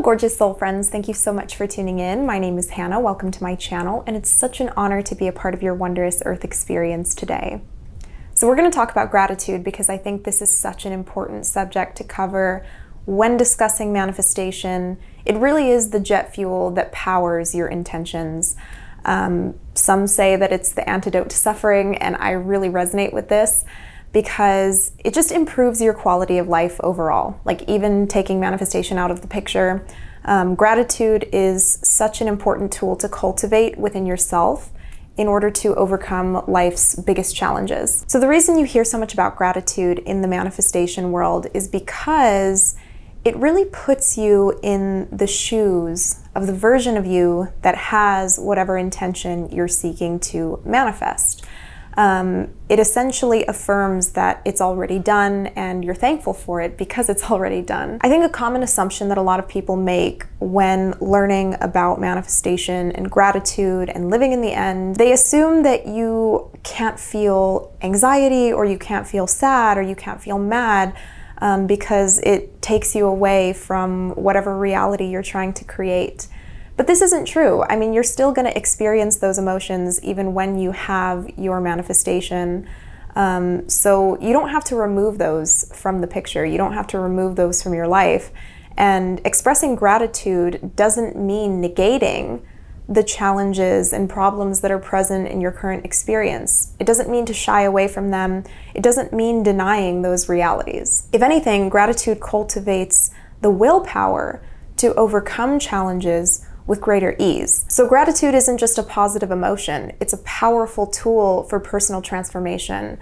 gorgeous soul friends. Thank you so much for tuning in. My name is Hannah. Welcome to my channel, and it's such an honor to be a part of your wondrous earth experience today. So we're going to talk about gratitude because I think this is such an important subject to cover when discussing manifestation. It really is the jet fuel that powers your intentions. Some say that it's the antidote to suffering, and I really resonate with this because it just improves your quality of life overall. Like, even taking manifestation out of the picture, gratitude is such an important tool to cultivate within yourself in order to overcome life's biggest challenges. So the reason you hear so much about gratitude in the manifestation world is because it really puts you in the shoes of the version of you that has whatever intention you're seeking to manifest. It essentially affirms that it's already done and you're thankful for it because it's already done. I think a common assumption that a lot of people make when learning about manifestation and gratitude and living in the end, they assume that you can't feel anxiety or you can't feel sad or you can't feel mad because it takes you away from whatever reality you're trying to create. But this isn't true. I mean, you're still going to experience those emotions even when you have your manifestation. So you don't have to remove those from the picture. You don't have to remove those from your life. And expressing gratitude doesn't mean negating the challenges and problems that are present in your current experience. It doesn't mean to shy away from them. It doesn't mean denying those realities. If anything, gratitude cultivates the willpower to overcome challenges with greater ease. So gratitude isn't just a positive emotion, it's a powerful tool for personal transformation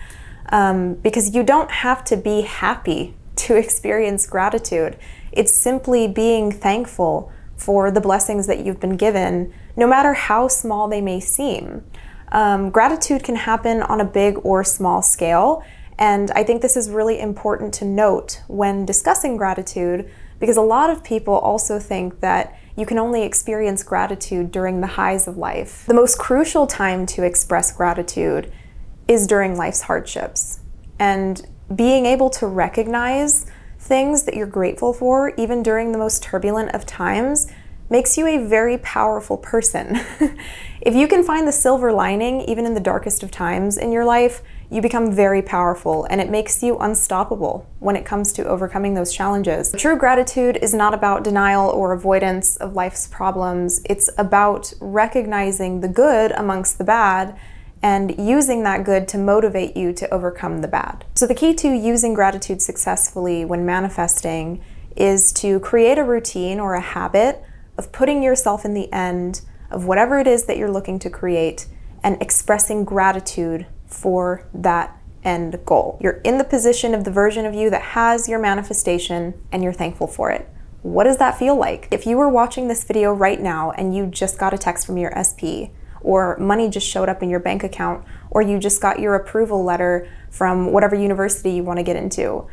because you don't have to be happy to experience gratitude. It's simply being thankful for the blessings that you've been given, no matter how small they may seem. Gratitude can happen on a big or small scale, and I think this is really important to note when discussing gratitude because a lot of people also think that you can only experience gratitude during the highs of life. The most crucial time to express gratitude is during life's hardships. And being able to recognize things that you're grateful for, even during the most turbulent of times, makes you a very powerful person. If you can find the silver lining, even in the darkest of times in your life, you become very powerful and it makes you unstoppable when it comes to overcoming those challenges. True gratitude is not about denial or avoidance of life's problems. It's about recognizing the good amongst the bad and using that good to motivate you to overcome the bad. So the key to using gratitude successfully when manifesting is to create a routine or a habit of putting yourself in the end of whatever it is that you're looking to create and expressing gratitude for that end goal. You're in the position of the version of you that has your manifestation and you're thankful for it. What does that feel like? If you were watching this video right now and you just got a text from your SP, or money just showed up in your bank account, or you just got your approval letter from whatever university you want to get into,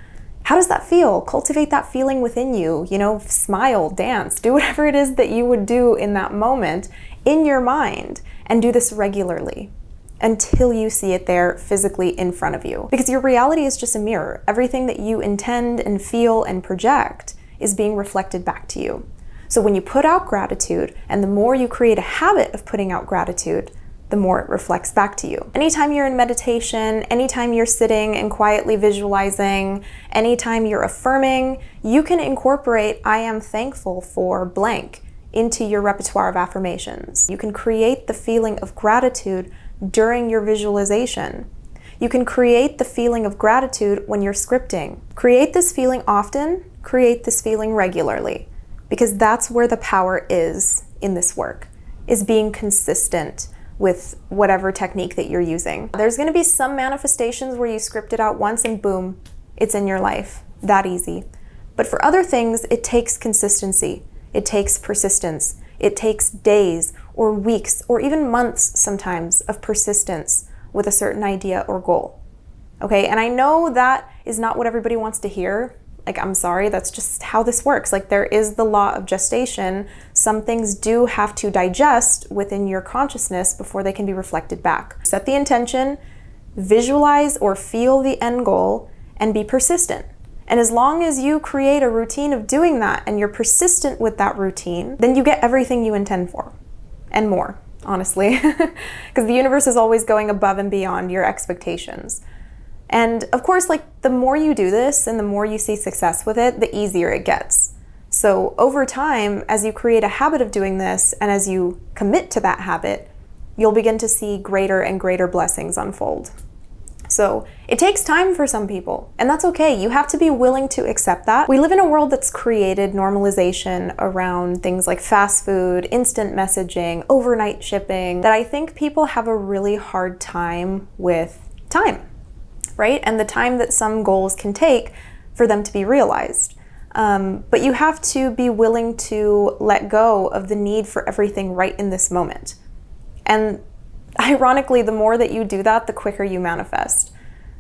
how does that feel? Cultivate that feeling within you. You know, smile, dance, do whatever it is that you would do in that moment in your mind, and do this regularly until you see it there physically in front of you. Because your reality is just a mirror. Everything that you intend and feel and project is being reflected back to you. So when you put out gratitude, and the more you create a habit of putting out gratitude, the more it reflects back to you. Anytime you're in meditation, anytime you're sitting and quietly visualizing, anytime you're affirming, you can incorporate "I am thankful for blank" into your repertoire of affirmations. You can create the feeling of gratitude during your visualization. You can create the feeling of gratitude when you're scripting. Create this feeling often, create this feeling regularly, because that's where the power is in this work, is being consistent with whatever technique that you're using. There's gonna be some manifestations where you script it out once and boom, it's in your life, that easy. But for other things, it takes consistency. It takes persistence. It takes days or weeks or even months sometimes of persistence with a certain idea or goal. Okay, and I know that is not what everybody wants to hear. Like, I'm sorry, that's just how this works. Like, there is the law of gestation. Some things do have to digest within your consciousness before they can be reflected back. Set the intention, visualize or feel the end goal, and be persistent. And as long as you create a routine of doing that and you're persistent with that routine, then you get everything you intend for and more, honestly, because the universe is always going above and beyond your expectations. And of course, like the more you do this and the more you see success with it, the easier it gets. So over time, as you create a habit of doing this and as you commit to that habit, you'll begin to see greater and greater blessings unfold. So it takes time for some people, and that's okay. You have to be willing to accept that. We live in a world that's created normalization around things like fast food, instant messaging, overnight shipping, that I think people have a really hard time with time, right? And the time that some goals can take for them to be realized. But you have to be willing to let go of the need for everything right in this moment. And ironically, the more that you do that, the quicker you manifest.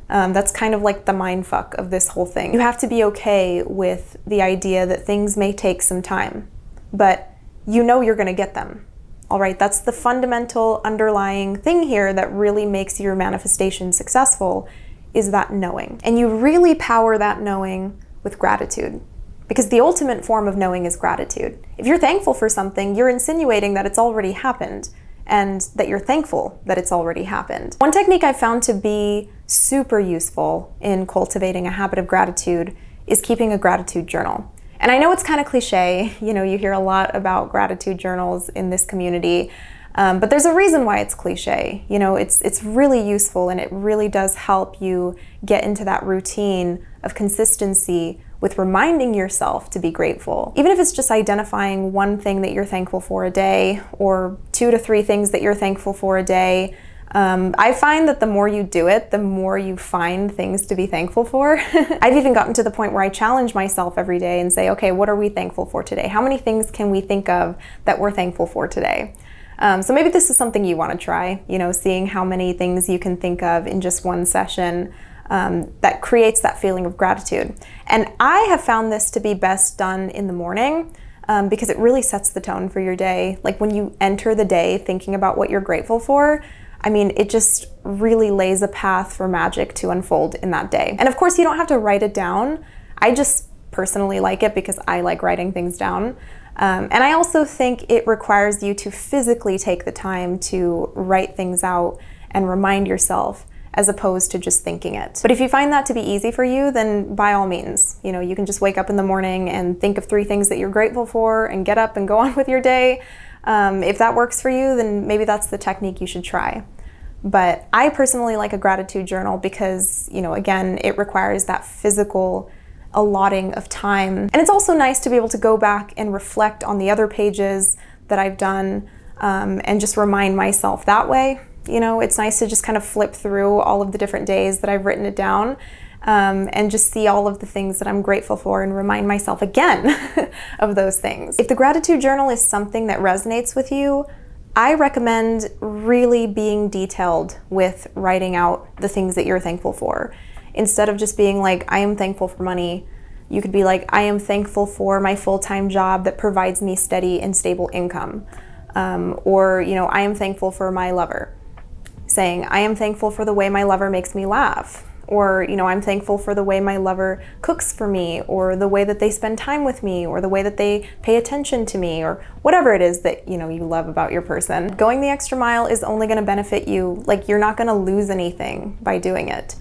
That's kind of like the mind fuck of this whole thing. You have to be okay with the idea that things may take some time, but you know you're gonna get them. All right, that's the fundamental underlying thing here that really makes your manifestation successful, is that knowing. And you really power that knowing with gratitude, because the ultimate form of knowing is gratitude. If you're thankful for something, you're insinuating that it's already happened and that you're thankful that it's already happened. One technique I've found to be super useful in cultivating a habit of gratitude is keeping a gratitude journal. And I know it's kind of cliche, you know, you hear a lot about gratitude journals in this community, but there's a reason why it's cliche. You know, it's really useful, and it really does help you get into that routine of consistency with reminding yourself to be grateful. Even if it's just identifying one thing that you're thankful for a day, or 2 to 3 things that you're thankful for a day. I find that the more you do it, the more you find things to be thankful for. I've even gotten to the point where I challenge myself every day and say, okay, what are we thankful for today? How many things can we think of that we're thankful for today? So maybe this is something you want to try, you know, seeing how many things you can think of in just one session. That creates that feeling of gratitude. And I have found this to be best done in the morning because it really sets the tone for your day. Like when you enter the day thinking about what you're grateful for, I mean, it just really lays a path for magic to unfold in that day. And of course, you don't have to write it down. I just personally like it because I like writing things down. And I also think it requires you to physically take the time to write things out and remind yourself, as opposed to just thinking it. But if you find that to be easy for you, then by all means, you know, you can just wake up in the morning and think of 3 things that you're grateful for and get up and go on with your day. If that works for you, then maybe that's the technique you should try. But I personally like a gratitude journal because, you know, again, it requires that physical allotting of time. And it's also nice to be able to go back and reflect on the other pages that I've done and just remind myself that way. You know, it's nice to just kind of flip through all of the different days that I've written it down and just see all of the things that I'm grateful for and remind myself again of those things. If the gratitude journal is something that resonates with you, I recommend really being detailed with writing out the things that you're thankful for. Instead of just being like, I am thankful for money, you could be like, I am thankful for my full-time job that provides me steady and stable income. Or, you know, I am thankful for my lover. Saying, I am thankful for the way my lover makes me laugh. Or, you know, I'm thankful for the way my lover cooks for me, or the way that they spend time with me, or the way that they pay attention to me, or whatever it is that, you know, you love about your person. Going the extra mile is only going to benefit you. Like, you're not going to lose anything by doing it.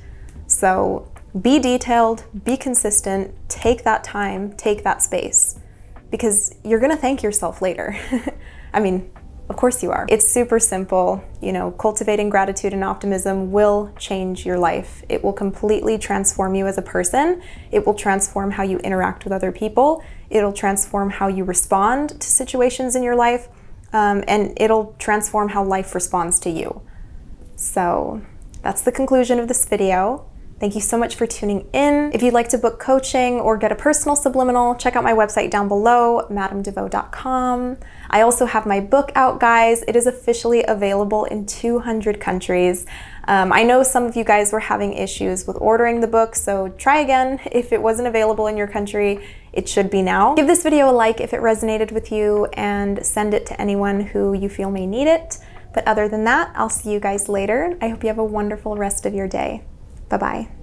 So be detailed, be consistent, take that time, take that space, because you're going to thank yourself later. I mean, of course you are. It's super simple. You know, cultivating gratitude and optimism will change your life. It will completely transform you as a person. It will transform how you interact with other people. It'll transform how you respond to situations in your life. And it'll transform how life responds to you. So that's the conclusion of this video. Thank you so much for tuning in. If you'd like to book coaching or get a personal subliminal, check out my website down below, madamdevoe.com. I also have my book out, guys. It is officially available in 200 countries. I know some of you guys were having issues with ordering the book, so try again. If it wasn't available in your country, it should be now. Give this video a like if it resonated with you, and send it to anyone who you feel may need it. But other than that, I'll see you guys later. I hope you have a wonderful rest of your day. Bye-bye.